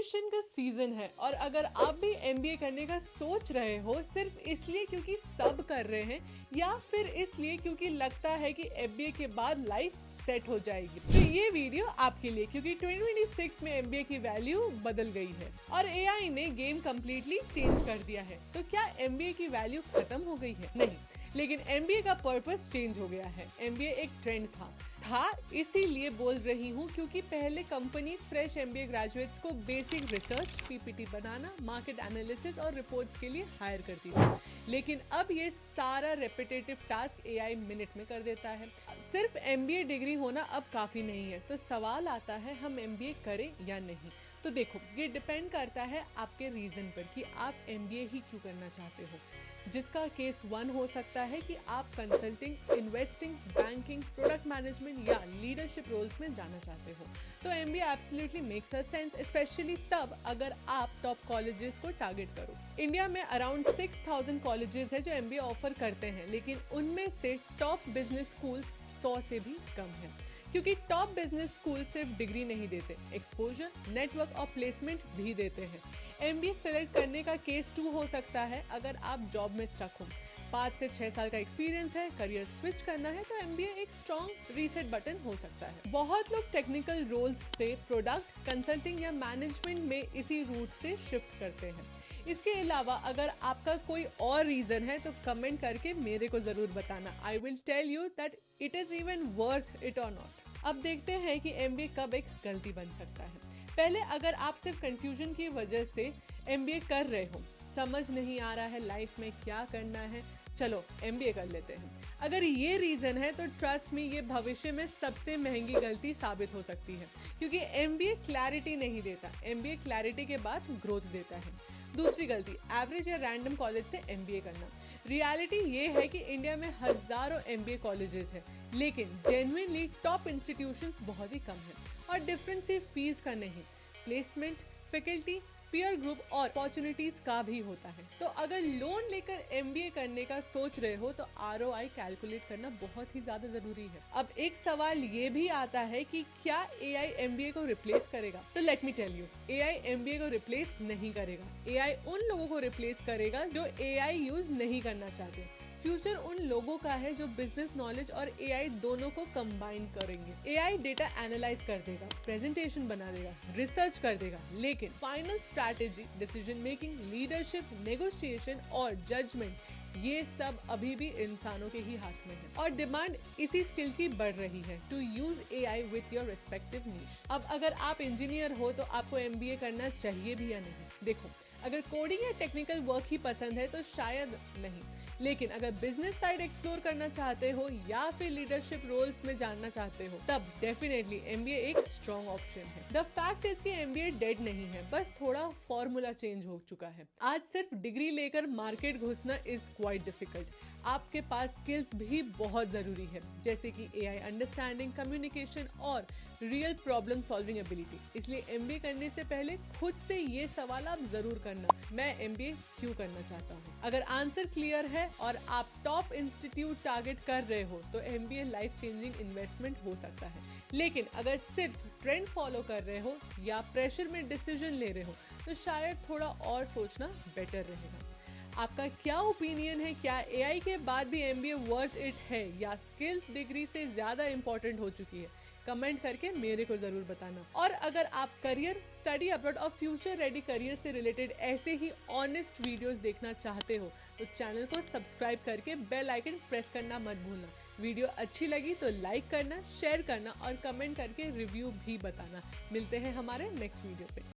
Admission का season है और अगर आप भी एमबीए करने का सोच रहे हो सिर्फ इसलिए क्योंकि सब कर रहे हैं या फिर इसलिए क्योंकि लगता है कि एमबीए के बाद लाइफ सेट हो जाएगी, तो ये वीडियो आपके लिए, क्योंकि 2026 में एमबीए की वैल्यू बदल गई है और एआई ने गेम कम्प्लीटली चेंज कर दिया है। तो क्या एमबीए की वैल्यू खत्म हो गई है? नहीं, लेकिन एमबीए का पर्पस चेंज हो गया है। एमबीए एक ट्रेंड था इसीलिए बोल रही हूँ क्योंकि पहले कंपनीज फ्रेश एमबीए ग्रेजुएट्स को बेसिक रिसर्च, पीपीटी बनाना, मार्केट एनालिसिस और रिपोर्ट्स के लिए हायर करती थी, लेकिन अब ये सारा रेपिटेटिव टास्क एआई मिनट में कर देता है। सिर्फ एमबीए डिग्री होना अब काफी नहीं है, तो सवाल आता है हम एमबीए करें या नहीं। तो देखो, ये डिपेंड करता है आपके रीजन पर कि आप एमबीए ही क्यों करना चाहते हो। जिसका केस 1 हो सकता है कि आप consulting, investing, banking, product management या लीडरशिप रोल्स में जाना चाहते हो, तो MBA absolutely makes a sense, specially तब अगर आप टॉप कॉलेजेस को टारगेट करो। इंडिया में अराउंड 6000 कॉलेजेस है जो एमबीए ऑफर करते हैं, लेकिन उनमें से टॉप बिजनेस स्कूल्स 100 से भी कम है, क्योंकि टॉप बिजनेस स्कूल सिर्फ डिग्री नहीं देते, एक्सपोजर, नेटवर्क और प्लेसमेंट भी देते हैं। एमबीए सेलेक्ट करने का केस 2 हो सकता है अगर आप जॉब में स्टक हो, 5 से 6 साल का एक्सपीरियंस है, करियर स्विच करना है, तो एमबीए एक स्ट्रॉन्ग रीसेट बटन हो सकता है। बहुत लोग टेक्निकल रोल्स से प्रोडक्ट, कंसल्टिंग या मैनेजमेंट में इसी रूट से शिफ्ट करते हैं। इसके अलावा अगर आपका कोई और रीजन है तो कमेंट करके मेरे को जरूर बताना। I will tell you that it is even worth it और नॉट। अब देखते हैं कि एमबीए कब एक गलती बन सकता है। पहले, अगर आप सिर्फ कंफ्यूजन की वजह से एमबीए कर रहे हो, समझ नहीं आ रहा है लाइफ में क्या करना है, चलो एमबीए कर लेते हैं, अगर ये रीजन है तो ट्रस्ट में ये भविष्य में सबसे महंगी गलती साबित हो सकती है, क्योंकि एमबीए क्लैरिटी नहीं देता, एमबीए क्लैरिटी के बाद ग्रोथ देता है। दूसरी गलती, एवरेज या रैंडम कॉलेज से एमबीए करना। रियलिटी ये है कि इंडिया में हजारों एमबीए कॉलेजेस हैं, लेकिन जेन्युइनली टॉप इंस्टीट्यूशंस बहुत ही कम है और डिफरेंस सिर्फ फीस का नहीं, प्लेसमेंट, फैकल्टी, पीयर ग्रुप और अपॉर्चुनिटीज का भी होता है। तो अगर लोन लेकर एमबीए करने का सोच रहे हो तो आरओआई कैलकुलेट करना बहुत ही ज्यादा जरूरी है। अब एक सवाल ये भी आता है कि क्या एआई एमबीए को रिप्लेस करेगा? तो let me tell you, AI MBA को रिप्लेस नहीं करेगा। एआई उन लोगों को रिप्लेस करेगा जो एआई यूज नहीं करना चाहते। फ्यूचर उन लोगों का है जो बिजनेस नॉलेज और एआई दोनों को कंबाइन करेंगे। एआई डेटा एनालाइज कर देगा, प्रेजेंटेशन बना देगा, रिसर्च कर देगा, लेकिन final strategy, decision making, leadership, negotiation और जजमेंट, ये सब अभी भी इंसानों के ही हाथ में है और डिमांड इसी स्किल की बढ़ रही है to use AI with your respective niche. अब अगर आप इंजीनियर हो तो आपको एमबीए करना चाहिए भी या नहीं? देखो, अगर कोडिंग या टेक्निकल वर्क ही पसंद है तो शायद नहीं, लेकिन अगर बिजनेस साइड एक्सप्लोर करना चाहते हो या फिर लीडरशिप रोल्स में जानना चाहते हो, तब डेफिनेटली एमबीए एक स्ट्रॉन्ग ऑप्शन है। द फैक्ट इज कि एमबीए डेड नहीं है, बस थोड़ा फॉर्मूला चेंज हो चुका है। आज सिर्फ डिग्री लेकर मार्केट घुसना इज क्वाइट डिफिकल्ट। आपके पास स्किल्स भी बहुत जरूरी है, जैसे कि एआई अंडरस्टैंडिंग, कम्युनिकेशन और रियल प्रॉब्लम सॉल्विंग एबिलिटी। इसलिए एमबीए करने से पहले खुद से ये सवाल आप जरूर करना, मैं एमबीए क्यों करना चाहता हूँ? अगर आंसर क्लियर है और आप टॉप इंस्टीट्यूट टारगेट कर रहे हो तो एमबीए लाइफ चेंजिंग इन्वेस्टमेंट हो सकता है। लेकिन अगर सिर्फ ट्रेंड फॉलो कर रहे हो या प्रेशर में डिसीजन ले रहे हो तो शायद थोड़ा और सोचना बेटर रहेगा। आपका क्या ओपिनियन है? क्या एआई के बाद भी एमबीए वर्थ इट है या स्किल्स डिग्री से ज्यादा इंपॉर्टेंट हो चुकी है? कमेंट करके मेरे को जरूर बताना। और अगर आप करियर, स्टडी अब्रॉड और फ्यूचर रेडी करियर से रिलेटेड ऐसे ही ऑनेस्ट वीडियोस देखना चाहते हो तो चैनल को सब्सक्राइब करके बेल आइकन प्रेस करना मत भूलना। वीडियो अच्छी लगी तो लाइक करना, शेयर करना और कमेंट करके रिव्यू भी बताना। मिलते हैं हमारे नेक्स्ट वीडियो पे।